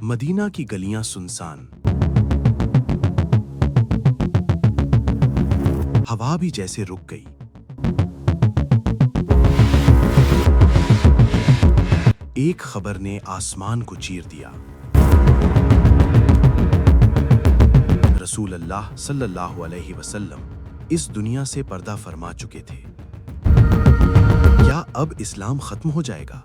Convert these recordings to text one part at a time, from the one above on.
Medina की गलियां सुनसान, हवा भी जैसे रुक गई। एक खबर ने आसमान को चीर दिया। रसूल अल्लाह सल्लल्लाहु अलैहि वसल्लम इस दुनिया से पर्दा फरमा चुके थे। क्या अब इस्लाम खत्म हो जाएगा?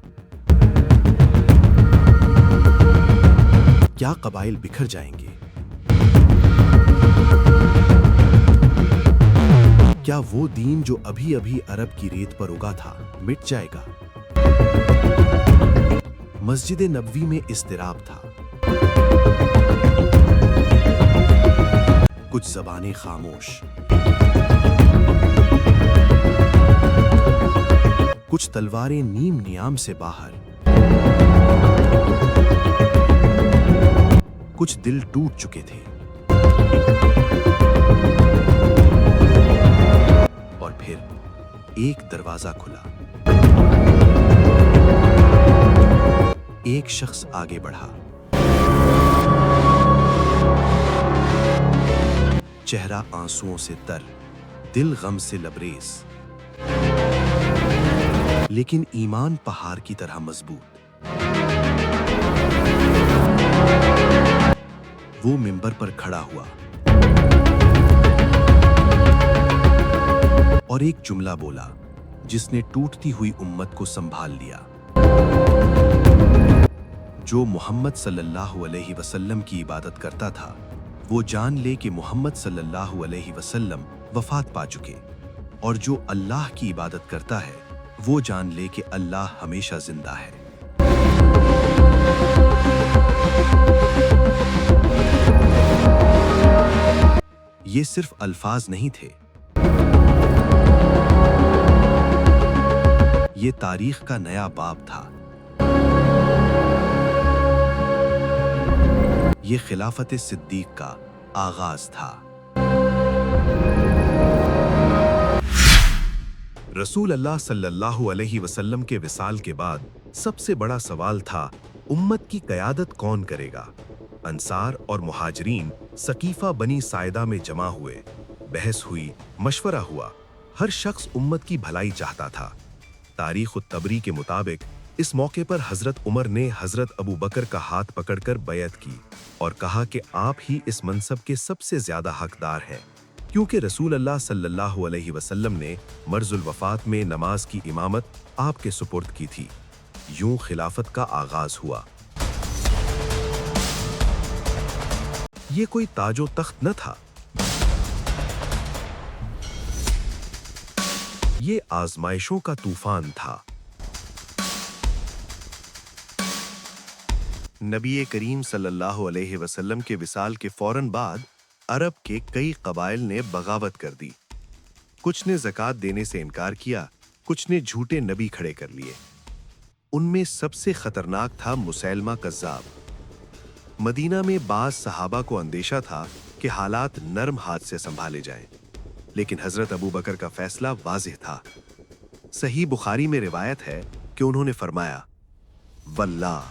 क्या कबाइल बिखर जाएंगे? क्या वो दीन जो अभी अभी अरब की रेत पर उगा था मिट जाएगा? मस्जिद नबवी में इस्तिराब था। कुछ ज़बानें खामोश, कुछ तलवारें नीम नियाम से बाहर, कुछ दिल टूट चुके थे। और फिर एक दरवाजा खुला। एक शख्स आगे बढ़ा। चेहरा आंसुओं से तर, दिल गम से लबरेज, लेकिन ईमान पहाड़ की तरह मजबूत। वो मिंबर पर खड़ा हुआ और एक जुमला बोला जिसने टूटती हुई उम्मत को संभाल लिया। जो मोहम्मद सल्लल्लाहु अलैहि वसल्लम की इबादत करता था, वो जान ले कि मोहम्मद सल्लल्लाहु अलैहि वसल्लम वफात पा चुके, और जो अल्लाह की इबादत करता है, वो जान ले कि अल्लाह हमेशा जिंदा है। ये सिर्फ अल्फाज नहीं थे, ये तारीख का नया बाब था। ये खिलाफत सिद्दीक का आगाज था। रसूल अल्लाह सल्लल्लाहु अलैहि वसल्लम के विसाल के बाद सबसे बड़ा सवाल था, उम्मत की क़यादत कौन करेगा? अंसार और मुहाजिरीन सकीफा बनी साइदा में जमा हुए। बहस हुई, मशवरा हुआ। हर शख्स उम्मत की भलाई चाहता था। तारीख़ तबरी के मुताबिक इस मौके पर हजरत उमर ने हजरत अबू बकर का हाथ पकड़कर बैत की और कहा कि आप ही इस मनसब के सबसे ज्यादा हकदार हैं, क्योंकि रसूल अल्लाह सल्लल्लाहु अलैहि वसल्लम ने मर्जुल वफात में नमाज की इमामत आपके सुपुर्द की थी। यूं खिलाफत का आगाज हुआ। ये कोई ताजो तख्त न था, ये आजमाइशों का तूफान था। नबी करीम सल्लल्लाहु अलैहि वसल्लम के विसाल के फौरन बाद अरब के कई कबाइल ने बगावत कर दी। कुछ ने ज़कात देने से इनकार किया, कुछ ने झूठे नबी खड़े कर लिए। उनमें सबसे खतरनाक था मुसैलमा कज़्ज़ाब। मदीना में बाज़ सहाबा को अंदेशा था कि हालात नरम हाथ से संभाले जाएं, लेकिन हजरत अबू बकर का फैसला वाज़िह था। सही बुखारी में रिवायत है कि उन्होंने फरमाया, वल्लाह,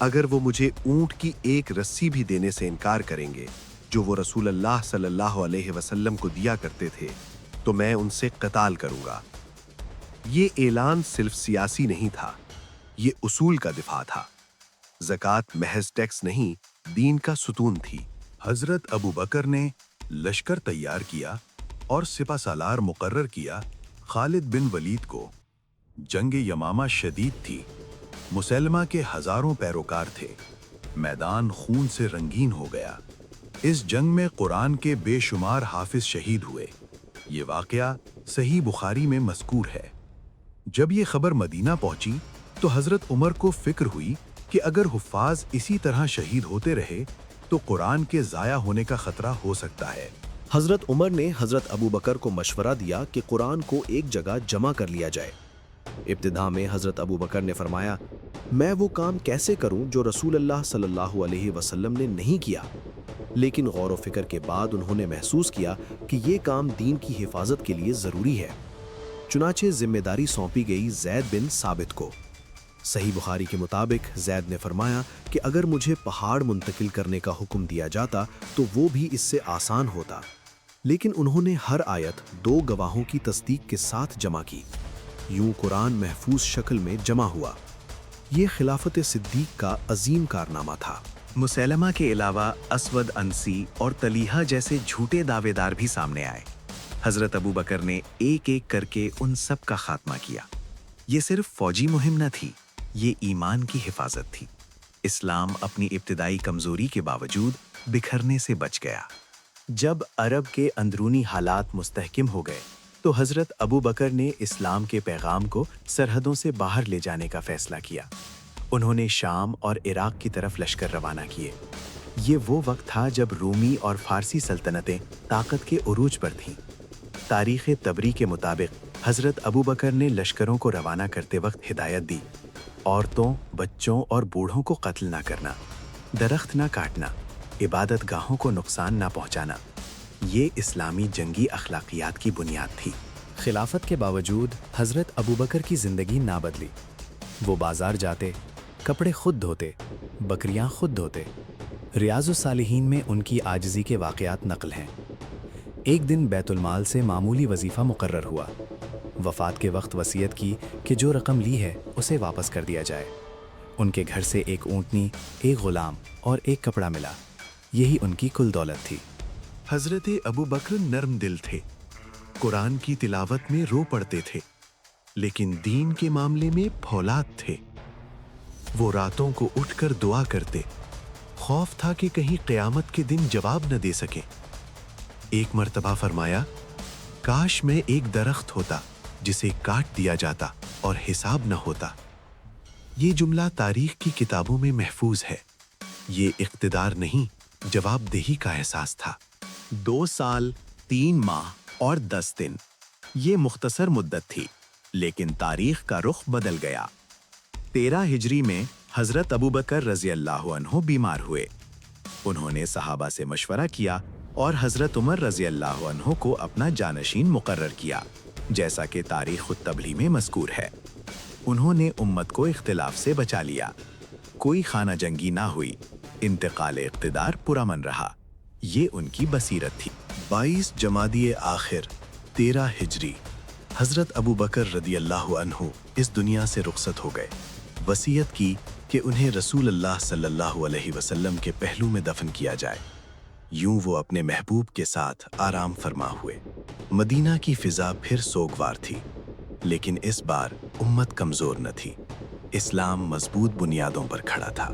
अगर वो मुझे ऊंट की एक रस्सी भी देने से इनकार करेंगे जो वो रसूल अल्लाह सल्लल्लाहु अलैहि वसल्लम को दिया करते थे, तो मैं उनसे क़ताल करूंगा। ये ऐलान सिर्फ सियासी नहीं था, ये उसूल का दिफा था। ज़कात महज टैक्स नहीं, दीन का सुतून थी। हजरत अबू बकर ने लश्कर तैयार किया और सिपा सालार मुकर्रर किया खालिद बिन वलीद को। जंग यमामा शदीद थी। मुसलमा के हजारों पैरोकार थे। मैदान खून से रंगीन हो गया। इस जंग में कुरान के बेशुमार हाफिज शहीद हुए। ये वाकया सही बुखारी में मज़कूर है। जब ये खबर मदीना पहुंची तो हजरत उमर को फिक्र हुई कि अगर हुफ्फाज इसी तरह शहीद होते रहे तो कुरान के ज़ाया होने का खतरा हो सकता है। हजरत उमर ने हजरत अबू बकर को मशवरा दिया कि कुरान को एक जगह जमा कर लिया जाए। इब्तिदा में हजरत अबू बकर ने फरमाया, मैं वो काम कैसे करूं जो रसूल अल्लाह सल्लल्लाहु अलैहि वसल्लम ने नहीं किया। लेकिन गौर व फिक्र के बाद उन्होंने महसूस किया कि ये काम दीन की हिफाजत के लिए ज़रूरी है। चुनाचे जिम्मेदारी सौंपी गई ज़ैद बिन साबित को। صحیح بخاری کے مطابق زید نے فرمایا کہ اگر مجھے پہاڑ منتقل کرنے کا حکم دیا جاتا تو وہ بھی اس سے آسان ہوتا، لیکن انہوں نے ہر آیت 2 گواہوں کی تصدیق کے ساتھ جمع کی۔ یوں قرآن محفوظ شکل میں جمع ہوا۔ یہ خلافت صدیق کا عظیم کارنامہ تھا۔ مسیلمہ کے علاوہ اسود انسی اور طلیحہ جیسے جھوٹے دعوے دار بھی سامنے آئے۔ حضرت ابوبکر نے ایک ایک کر کے ان سب کا خاتمہ کیا۔ یہ صرف فوجی مہم نہ تھی، یہ ایمان کی حفاظت تھی۔ اسلام اپنی ابتدائی کمزوری کے باوجود بکھرنے سے بچ گیا۔ جب عرب کے اندرونی حالات مستحکم ہو گئے تو حضرت ابوبکر نے اسلام کے پیغام کو سرحدوں سے باہر لے جانے کا فیصلہ کیا۔ انہوں نے شام اور عراق کی طرف لشکر روانہ کیے۔ یہ وہ وقت تھا جب رومی اور فارسی سلطنتیں طاقت کے عروج پر تھیں۔ تاریخ طبری کے مطابق حضرت ابوبکر نے لشکروں کو روانہ کرتے وقت ہدایت دی: عورتوں، بچوں اور بوڑھوں کو قتل نہ کرنا، درخت نہ کاٹنا، عبادت گاہوں کو نقصان نہ پہنچانا۔ یہ اسلامی جنگی اخلاقیات کی بنیاد تھی۔ خلافت کے باوجود حضرت ابوبکر کی زندگی نہ بدلی۔ وہ بازار جاتے، کپڑے خود دھوتے، بکریاں خود دھوتے۔ ریاض الصالحین میں ان کی عاجزی کے واقعات نقل ہیں۔ ایک دن بیت المال سے معمولی وظیفہ مقرر ہوا۔ وفات کے وقت وصیت کی کہ جو رقم لی ہے اسے واپس کر دیا جائے۔ ان کے گھر سے ایک اونٹنی، ایک غلام اور ایک کپڑا ملا۔ یہی ان کی کل دولت تھی۔ حضرت ابوبکر نرم دل تھے، قرآن کی تلاوت میں رو پڑتے تھے، لیکن دین کے معاملے میں پھولاد تھے۔ وہ راتوں کو اٹھ کر دعا کرتے، خوف تھا کہ کہیں قیامت کے دن جواب نہ دے سکیں۔ ایک مرتبہ فرمایا، کاش میں ایک درخت ہوتا جسے کاٹ دیا جاتا اور حساب نہ ہوتا۔ یہ جملہ تاریخ کی کتابوں میں محفوظ ہے۔ یہ اقتدار نہیں، جواب دہی کا احساس تھا۔ 2 سال، 3 ماہ اور 10 دن، یہ مختصر مدت تھی، لیکن تاریخ کا رخ بدل گیا۔ 13 ہجری میں حضرت ابوبکر رضی اللہ عنہ بیمار ہوئے۔ انہوں نے صحابہ سے مشورہ کیا اور حضرت عمر رضی اللہ عنہ کو اپنا جانشین مقرر کیا، جیسا کہ تاریخ التبلی میں مذکور ہے۔ انہوں نے امت کو اختلاف سے بچا لیا، کوئی خانہ جنگی نہ ہوئی، انتقال اقتدار پرامن رہا۔ یہ ان کی بصیرت تھی۔ 22 جمادی آخر 13 ہجری حضرت ابوبکر رضی اللہ عنہ اس دنیا سے رخصت ہو گئے۔ وصیت کی کہ انہیں رسول اللہ صلی اللہ علیہ وسلم کے پہلو میں دفن کیا جائے۔ یوں وہ اپنے محبوب کے ساتھ آرام فرما ہوئے۔ مدینہ کی فضا پھر سوگوار تھی، لیکن اس بار امت کمزور نہ تھی۔ اسلام مضبوط بنیادوں پر کھڑا تھا۔